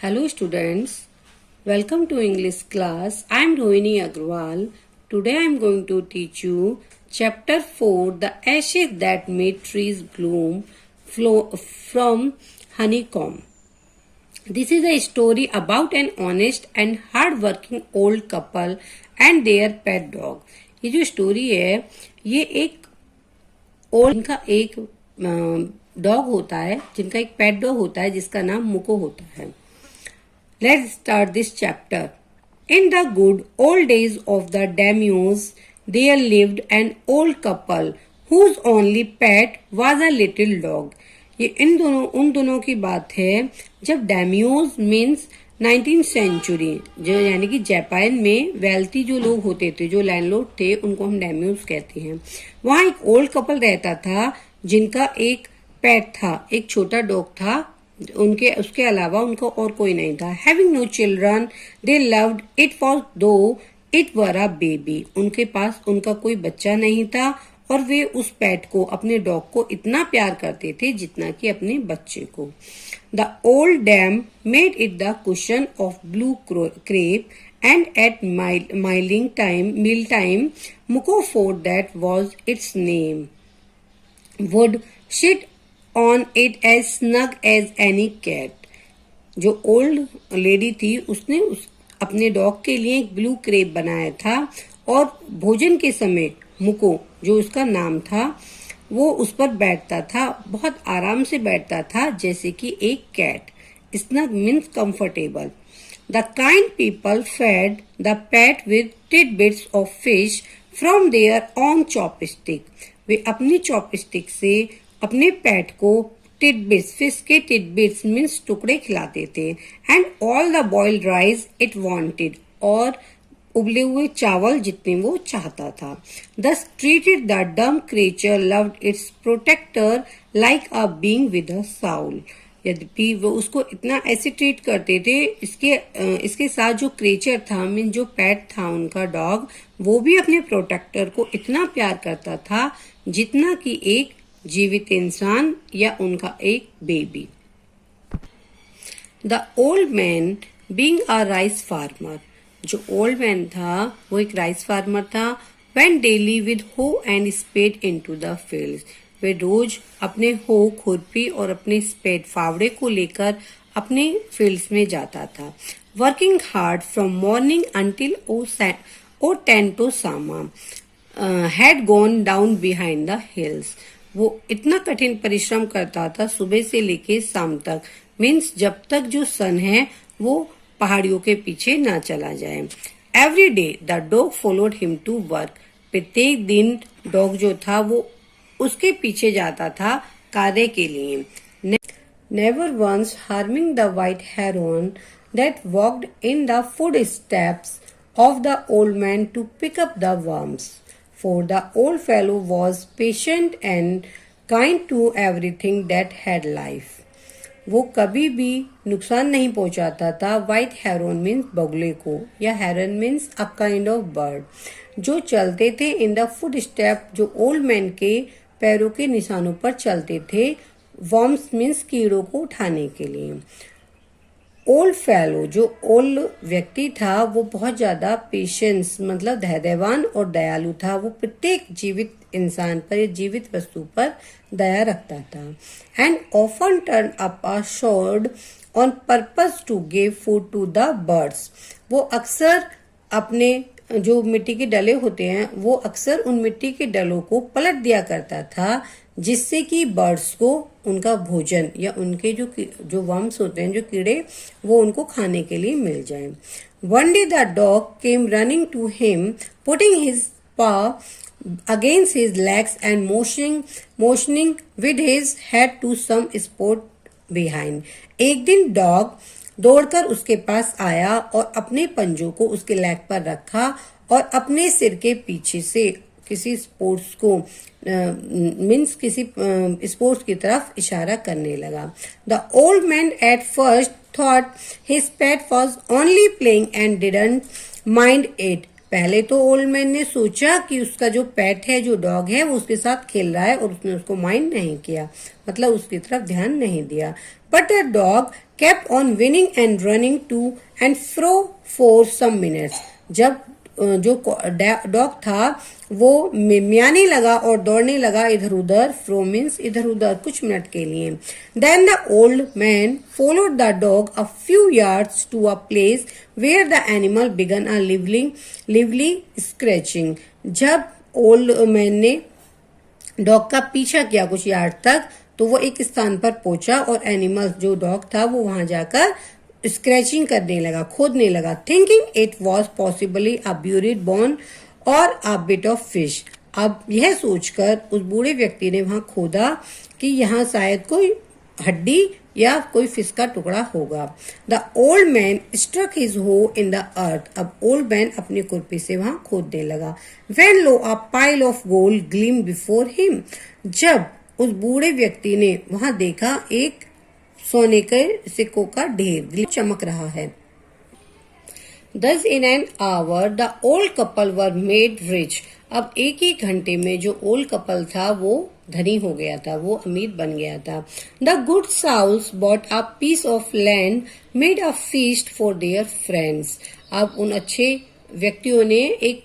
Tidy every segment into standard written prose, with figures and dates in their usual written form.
Hello students, welcome to English class. I am Rohini Agrawal. Today I am going to teach you chapter 4, The Ashes That Made Trees Bloom from Honeycomb. This is a story about an honest and hard-working old couple and their pet dog. ये जो story है ये एक old इनका एक dog होता है जिनका एक पेट डॉग होता है जिसका नाम मुको होता है. Let's start this chapter. In the good old days of the daimyos, there lived an old couple whose only pet was a little dog. ये उन दोनों की बात है जब डैमियोज मीन्स 19th सेंचुरी जो यानी कि जापान में वेल्थी जो लोग होते थे जो लैंडलॉर्ड थे उनको हम डैमियोज कहते हैं. वहाँ एक ओल्ड कपल रहता था जिनका एक पेट था, एक छोटा डॉग था. उसके अलावा उनका और कोई नहीं था. Having no children they loved it for though it were a baby. उनके पास उनका कोई बच्चा नहीं था और वे उस पेट को अपने डॉग को इतना प्यार करते थे जितना कि अपने बच्चे को. The old dame made it the cushion of blue crepe and at meal time Muko for that was its name would sit on it as snug as any cat. जो ओल्ड लेडी थी उसने अपने dog के लिए एक blue crepe बनाया था और भोजन के समय मुको जो उसका नाम था वो उस पर बैठता था, बहुत आराम से बैठता था जैसे कि एक cat. Snug means comfortable. The kind people fed the pet with tidbits of fish from their on chopstick. वे अपनी चॉपस्टिक से अपने पेट को टिडबिट्स फिश के टिडबिट्स मीन्स टुकड़े खिलाते थे. And all the boiled rice it wanted और उबले हुए चावल जितने वो चाहता था. Thus treated the dumb creature loved its protector like a being with a soul. यद्यपि वो उसको इतना ऐसे ट्रीट करते थे इसके साथ जो क्रिएचर था मीन जो पेट था उनका डॉग वो भी अपने प्रोटेक्टर को इतना प्यार करता था जितना कि एक जीवित इंसान या उनका एक baby. The old man being a rice farmer. जो ओल्ड मैन था वो एक राइस फार्मर था. Went daily with hoe and spade into the fields. वे रोज अपने हो खुरपी और अपने स्पेड फावड़े को लेकर अपने फील्ड्स में जाता था. Working hard from morning until ओ 10 to सामा had gone down behind the hills. वो इतना कठिन परिश्रम करता था सुबह से लेके शाम तक मीन्स जब तक जो सन है वो पहाड़ियों के पीछे ना चला जाए. Every day the dog followed him to work. प्रत्येक दिन डॉग जो था वो उसके पीछे जाता था कार्य के लिए. Never once harming the white heron that walked in the footsteps of the old man to pick up the worms. For the old fellow was patient and kind to everything that had life. वो कभी भी नुकसान नहीं पहुंचाता था white Heron means बगुले को या heron means a kind of bird जो चलते थे इन द फुट स्टेप जो ओल्ड मैन के पैरों के निशानों पर चलते थे. वर्म्स मीन्स कीड़ों को उठाने के लिए. ओल्ड फेलो जो ओल्ड व्यक्ति था वो बहुत ज्यादा पेशेंस मतलब धैर्यवान और दयालु था. वो प्रत्येक जीवित इंसान पर या जीवित वस्तु पर दया रखता था. And often turn up a sod on purpose to give food to the birds. वो अक्सर अपने जो मिट्टी के डले होते हैं वो अक्सर उन मिट्टी के डलों को पलट दिया करता था जिससे कि बर्ड्स को उनका भोजन या उनके जो वर्म्स होते हैं जो कीड़े वो उनको खाने के लिए मिल जाएं. One day the dog came running to him putting his paw against his legs and motioning with his head to some spot behind. एक दिन डॉग दौड़कर उसके पास आया और अपने पंजों को उसके लेग पर रखा और अपने सिर के पीछे से किसी स्पोर्ट्स को मीन्स किसी स्पोर्ट्स की तरफ इशारा करने लगा. The old man at first thought his pet was only playing and didn't mind it पहले तो ओल्ड मैन ने सोचा कि उसका जो पेट है, जो डॉग है, वो उसके साथ खेल रहा है और उसने उसको माइंड नहीं किया, मतलब उसकी तरफ ध्यान नहीं दिया. But the dog kept on whining and running to and fro for some minutes. जब जो डॉग था वो मियाने लगा और दौड़ने लगा इधर उधर. फ्रो मीन्स इधर उधर, कुछ मिनट के लिए. Then the old man followed the dog a few yards to a place where the animal began a lively scratching. जब ओल्ड मैन ने डॉग का पीछा किया कुछ यार्ड तक, तो वो एक स्थान पर पहुंचा और एनिमल जो डॉग था वो वहां जाकर स्क्रैचिंग करने लगा, खोदने लगा. Thinking it was possibly a buried bone और अ बिट ऑफ फिश. अब यह सोचकर उस बूढ़े व्यक्ति ने वहां खोदा कि यहाँ शायद कोई हड्डी या कोई फिश का टुकड़ा होगा. The old man struck his hoe in the earth. अब ओल्ड मैन अपनी खुरपी से वहां खोदने लगा. When low a pile of gold gleam before him. जब उस बूढ़े व्यक्ति ने वहां देखा एक सोने के सिक्कों का ढेर चमक रहा है. Thus in an hour the old couple were made rich. अब एक ही घंटे में जो ओल्ड कपल था वो धनी हो गया था, वो अमीर बन गया था. The good souls bought a piece of land, made a feast for their friends. अब उन अच्छे व्यक्तियों ने एक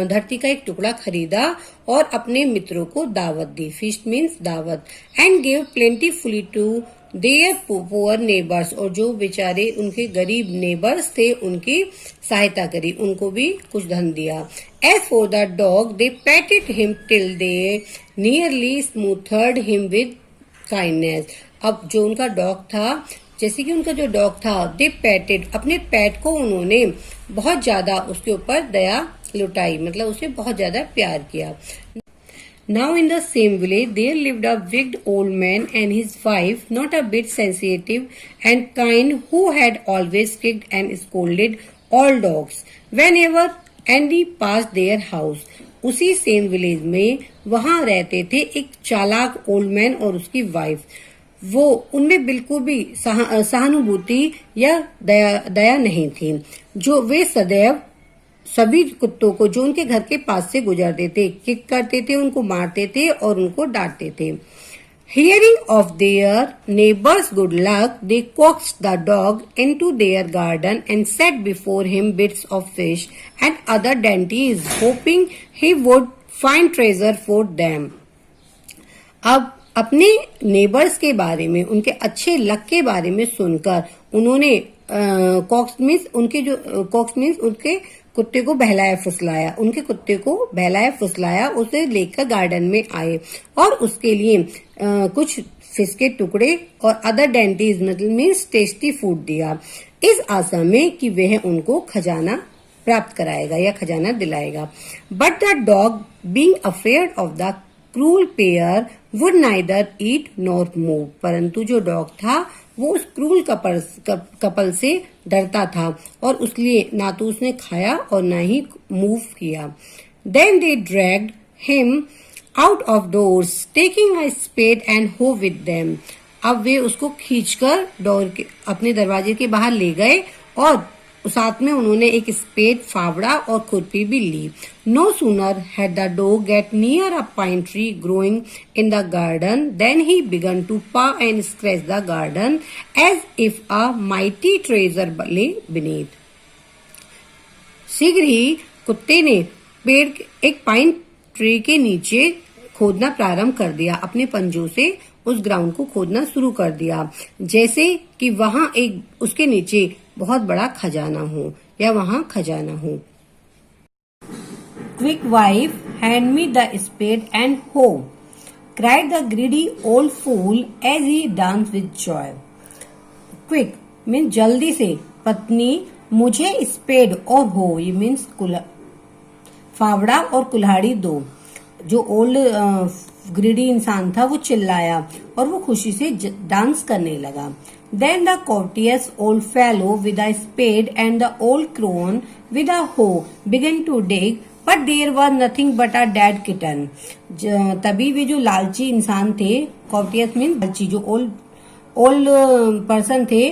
धरती का एक टुकड़ा खरीदा और अपने मित्रों को दावत दी. फीस्ट मीन्स दावत. And gave plentifully to their poor neighbours. और जो बेचारे उनके गरीब नेबर्स थे उनकी सहायता करी, उनको भी कुछ धन दिया. As for the dog they petted him till they nearly smothered him with kindness. अब जो उनका डॉग था, जैसे कि उनका जो डॉग था, दे पेटेड, अपने पेट को उन्होंने बहुत ज्यादा उसके ऊपर दया लुटाई, मतलब उसे बहुत ज्यादा प्यार किया. Now in the same village there lived a wicked old man and his wife, not a bit sensitive and kind, who had always kicked and scolded all dogs whenever any passed their house. उसी same village में वहां रहते थे एक चालाक old man और उसकी wife. वो उनमें बिल्कुल भी सहानुभूति या दया नहीं थी. जो वे सदैव सभी कुत्तों को जो उनके घर के पास से गुजरते थे किक करते थे, उनको मारते थे और उनको डांटते थे. Hearing of their neighbors' good luck, they coaxed the dog into their garden and set before him bits of fish and other dainties, hoping he would find treasure for them. अब अपने नेबर्स के बारे में, उनके अच्छे luck के बारे में सुनकर उन्होंने कॉक्स मीन्स उनके कुत्ते को बहलाया फुसलाया, उनके कुत्ते को बहलाया फुसलाया, उसे लेकर गार्डन में आए और उसके लिए कुछ फिश के टुकड़े और अदर डेंटीज मतलब मीन्स टेस्टी फूड दिया, इस आशा में कि वह उनको खजाना प्राप्त कराएगा या खजाना दिलाएगा. But the dog being afraid of the cruel pair would neither eat nor move. परंतु जो डॉग था वो उस क्रूल कपल से डरता था और उसलिए ना तो उसने खाया और ना ही मूव किया. Then they dragged him out of doors taking a spade and hoe with them. अब वे उसको खींचकर डोर के अपने दरवाजे के बाहर ले गए और साथ में उन्होंने एक स्पेड, फावड़ा और खुरपी भी ली. No sooner had the dog get near a pine tree growing in the garden then he began to paw and scratch the garden as if a mighty treasure lay beneath. शीघ्र ही कुत्ते ने पेड़ एक पाइन ट्री के नीचे खोदना प्रारंभ कर दिया, अपने पंजों से उस ग्राउंड को खोदना शुरू कर दिया, जैसे कि वहां एक उसके नीचे बहुत बड़ा खजाना हो या वहां खजाना हो. Quick wife hand me the spade and hoe, cried the greedy old fool as he danced with joy. Quick means जल्दी से, पत्नी मुझे स्पेड और हो ये मीन्स फावड़ा और कुल्हाड़ी दो. जो ओल्ड ग्रीडी इंसान था वो चिल्लाया और वो खुशी से डांस करने लगा. Then the courteous old fellow with a spade and the old crone with a hoe began to dig, but there was nothing but a dead kitten. तभी वे जो लालची इंसान थे, courteous मीन लालची, जो ओल्ड पर्सन थे,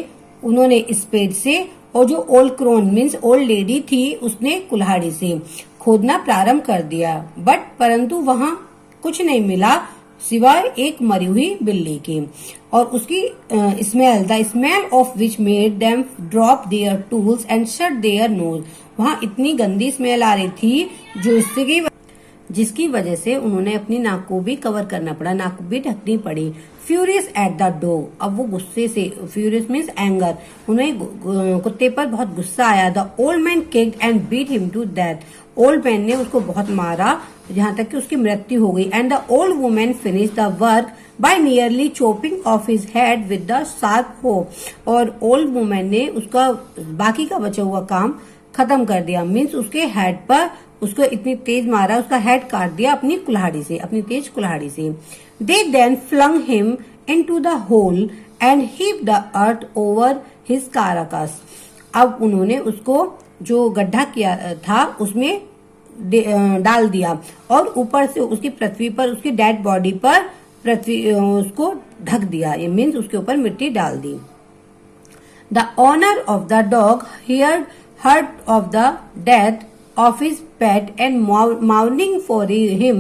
उन्होंने स्पेड से और जो old crone means old lady थी, उसने कुल्हाड़ी से खोदना प्रारंभ कर दिया, परंतु वहां कुछ नहीं मिला सिवाय एक मरी हुई बिल्ली की। और उसकी the smell of which made them drop there tools and shut their nose. वहां इतनी गंदी स्मेल आ रही थी जिसकी वजह से उन्होंने अपनी नाक को भी कवर करना पड़ा, नाक भी ढकनी पड़ी। फ्यूरियस एट द डॉग, अब वो गुस्से से, फ्यूरियस मीन्स एंगर, उन्हें कुत्ते पर बहुत गुस्सा आया। The old man kicked and beat him to death, old man ने उसको बहुत मारा जहां तक कि उसकी मृत्यु हो गई। And the old women finish the work by nearly chopping of his head with the sharp हो, और ओल्ड वुमेन ने उसका बाकी का बचा हुआ काम खत्म कर दिया, मीन्स उसके हेड पर उसको इतनी तेज मारा, उसका हेड काट दिया अपनी तेज कुल्हाड़ी से। They then flung him into the hole and heap the earth over his carcass, अब उन्होंने उसको जो गड्ढा किया था उसमें डाल दिया और ऊपर से उसकी पृथ्वी पर, उसकी डेड बॉडी पर उसको ढक दिया, ये मीन्स उसके ऊपर मिट्टी डाल दी। The owner of the dog heard of the death of his pet and mourning for him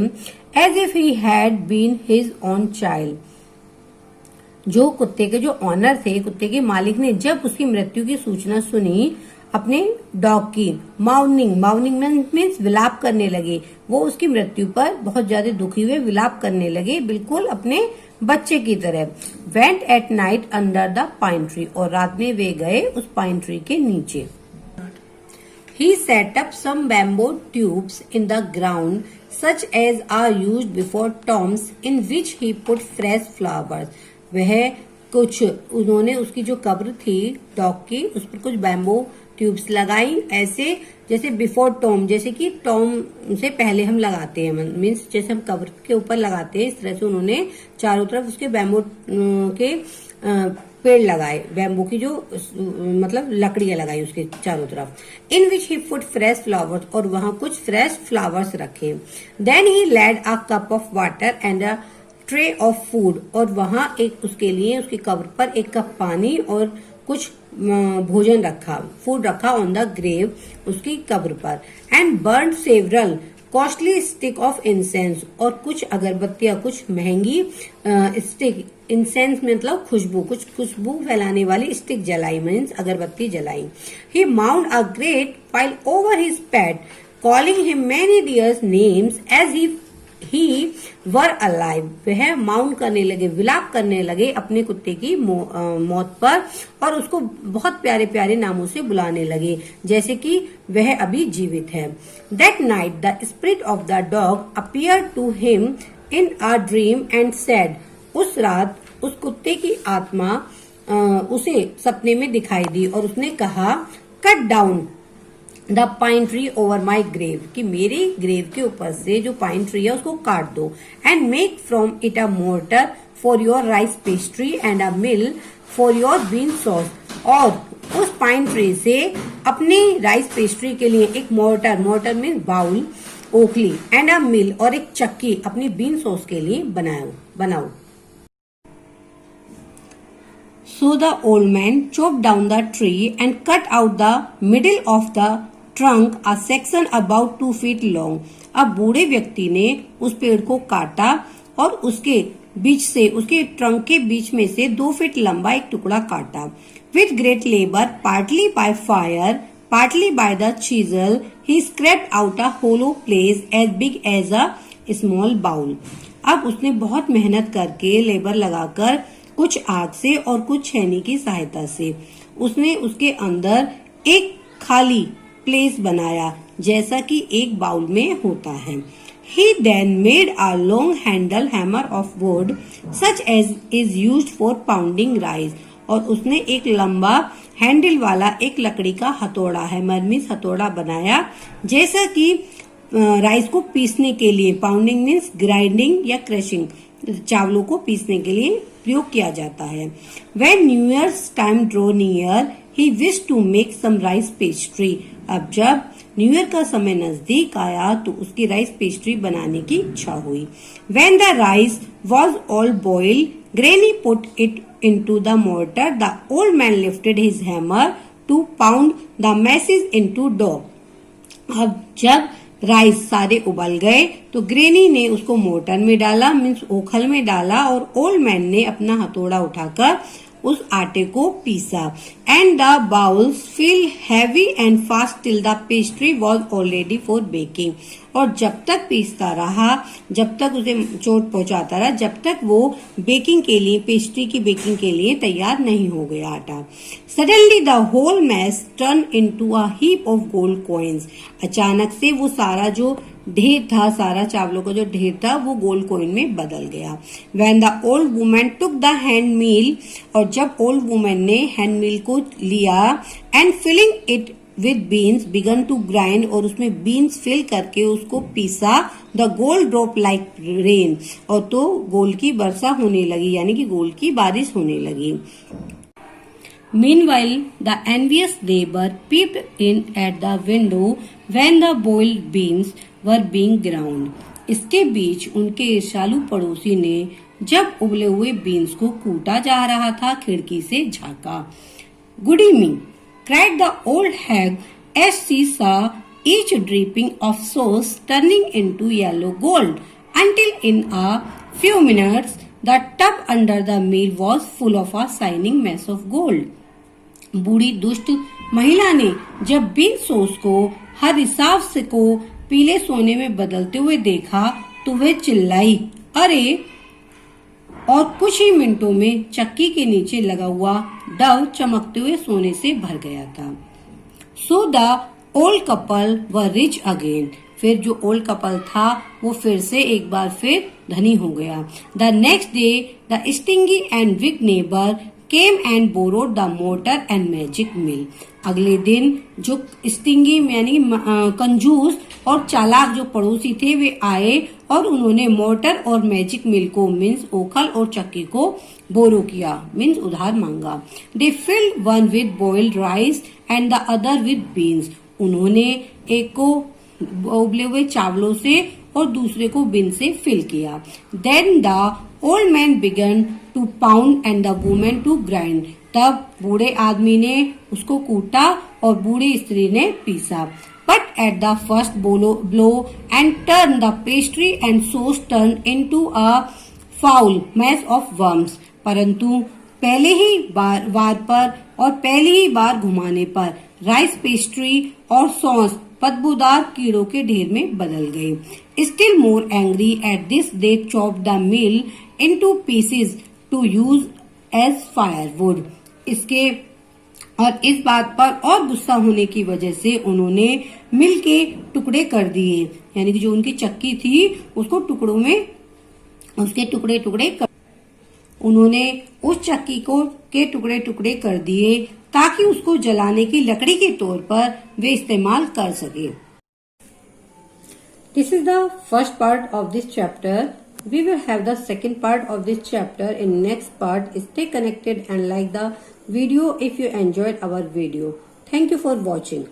as if he had been his own child. जो कुत्ते के जो ऑनर थे, कुत्ते के मालिक ने जब उसकी मृत्यु की सूचना सुनी अपने डॉग की, माउनिंग मीन्स विलाप करने लगे, वो उसकी मृत्यु पर बहुत ज्यादा दुखी हुए विलाप करने लगे, बिल्कुल अपने बच्चे की तरह। Went at night under the pine tree, और रात में वे गए उस पाइन ट्री के नीचे। He set up some bamboo tubes in the ground such as are used before tombs in which he put fresh flowers. उन्होंने उसकी जो कब्र थी डॉग की, उस पर कुछ बैम्बो ट्यूब्स लगाई, ऐसे जैसे बिफोर टॉम, जैसे कि टॉम से पहले हम लगाते हैं, मीन्स जैसे हम कब्र के ऊपर लगाते हैं, इस तरह से उन्होंने चारों तरफ उसके बैम्बो के पेड़ लगाए, बैम्बू की जो मतलब लकड़ियां लगाई उसके चारों तरफ। In which he put fresh flowers, और वहां कुछ फ्रेश फ्लावर्स रखे। Then he laid a cup of water and a tray of food, और वहां एक उसके लिए उसकी कब्र पर एक कप पानी और कुछ भोजन रखा, फूड रखा ऑन द ग्रेव, उसकी कब्र पर। And burn several costly stick of incense, और कुछ अगरबत्तियां, कुछ महंगी स्टिक, इंसेंस मतलब खुशबू, कुछ खुशबू फैलाने वाली स्टिक जलाई, मीन्स अगरबत्ती जलाई। He mount a great pile over his pet calling him many dears names as he were alive, वह माउंट करने लगे, विलाप करने लगे अपने कुत्ते की मौत पर, और उसको बहुत प्यारे प्यारे नामों से बुलाने लगे जैसे कि वह अभी जीवित है। That night the spirit of the dog appear to him in a dream and said, उस रात उस कुत्ते की आत्मा उसे सपने में दिखाई दी और उसने कहा, cut down the pine tree over my grave, कि मेरे ग्रेव के ऊपर से जो पाइन ट्री है उसको काट दो। And make from it a mortar for your rice pastry and a mill for your bean sauce, और उस पाइन ट्री से अपने राइस पेस्ट्री के लिए एक मोर्टर मीन बाउल, ओखली, एंड अ मिल, और एक चक्की अपनी बीन सॉस के लिए बनाओ। So the old man chopped down the tree and cut out the middle of the trunk a section about 2 feet long. अब बूढ़े व्यक्ति ने उस पेड़ को काटा और उसके बीच से, उसके ट्रंक के बीच में से 2 फीट लंबा एक टुकड़ा काटा। With great labor, partly by fire, partly by the chisel, he scraped out a hollow place as big as a small bowl. अब उसने बहुत मेहनत करके, लेबर लगाकर, कुछ आग से और कुछ छेनी की सहायता से उसने उसके अंदर एक खाली प्लेस बनाया जैसा कि एक बाउल में होता है। He then made a long handle hammer of wood such as is used for pounding rice, और उसने एक लंबा हैंडल वाला एक लकड़ी का हथौड़ा है, मरमीस हथौड़ा बनाया जैसा कि राइस को पीसने के लिए, पाउंडिंग मीन्स ग्राइंडिंग या क्रशिंग, चावलों को पीसने के लिए प्रयोग किया जाता है। When New Year's time drew near, he wished to make some rice pastry. अब जब न्यू ईयर का समय नजदीक आया तो उसकी राइस पेस्ट्री बनाने की इच्छा हुई। When the rice was all boiled, Granny put it into the mortar. The old man lifted his hammer, to pound the masses into dough. अब जब राइस सारे उबल गए तो ग्रेनी ने उसको मोर्टर में डाला, मीन्स ओखल में डाला, और ओल्ड मैन ने अपना हथौड़ा उठाकर उस आटे को पीसा. And the bowls feel heavy and fast till the pastry was already for baking. और जब तक पीसता रहा, जब तक उसे चोट पहुंचाता रहा, जब तक वो बेकिंग के लिए, पेस्ट्री की बेकिंग के लिए तैयार नहीं हो गया आटा. Suddenly the whole mess turn into a heap of gold coins. अचानक से वो सारा जो ढेर था, सारा चावलों का जो ढेर था, वो गोल्ड कॉइन में बदल गया. When the old woman took the hand mill, और जब ओल्ड वुमेन ने हैंड मिल को लिया, and filling it with beans began to grind, और उसमें बीन्स फिल करके उसको पीसा, the gold drop like rain, और तो गोल्ड की वर्षा होने लगी, यानी कि गोल्ड की बारिश होने लगी. Meanwhile, the envious neighbor peeped in at the window when the boiled beans were being ground. इसके बीच उनके ईर्ष्यालु पड़ोसी ने जब उबले हुए बीन्स को कूटा जा रहा था खिड़की से झांका. Good evening, cried the old hag as she saw each dripping of sauce turning into yellow gold, until in a few minutes the tub under the mill was full of a shining mass of gold. बूढ़ी दुष्ट महिला ने जब bean sauce को हर हिसाब से को पीले सोने में बदलते हुए देखा तो वह चिल्लाई, अरे! और कुछ ही मिनटों में चक्की के नीचे लगा हुआ डव चमकते हुए सोने से भर गया था. So the old couple were rich again. फिर जो ओल्ड कपल था वो फिर से एक बार फिर धनी हो गया. The next day the stingy and wig neighbour came and borrowed the mortar and magic mill. अगले दिन जो स्टिंगी यानी कंजूस और चालाक जो पड़ोसी थे वे आए और उन्होंने मोटर और मैजिक मिल को मीन्स ओखल और चक्की को बोरो किया, मीन्स उधार मांगा. They filled one with boiled rice and the other with beans. उन्होंने एक को उबले हुए चावलों से और दूसरे को बीन से फिल किया. Then the old man began to pound and the women to grind. तब बूढ़े आदमी ने उसको कूटा और बूढ़ी स्त्री ने पीसा. But at the first blow and turn the pastry and sauce turn into a foul mass of worms. परंतु पहले ही वार पर और पहली ही बार घुमाने पर राइस पेस्ट्री और सॉस बदबूदार कीड़ों के ढेर में बदल गए. Still more angry at this they chop the mill into pieces to use as firewood. इसके और इस बात पर और गुस्सा होने की वजह से उन्होंने मिल के टुकड़े कर दिए, यानी कि जो उनकी चक्की थी उसको टुकड़ों में उसके टुकड़े टुकड़े कर उन्होंने उस चक्की को के टुकड़े टुकड़े कर दिए ताकि उसको जलाने की लकड़ी के तौर पर वे इस्तेमाल कर सके. This is the first part of this chapter. We will have the second part of this chapter in next part. Stay connected and like the video if you enjoyed our video. Thank you for watching.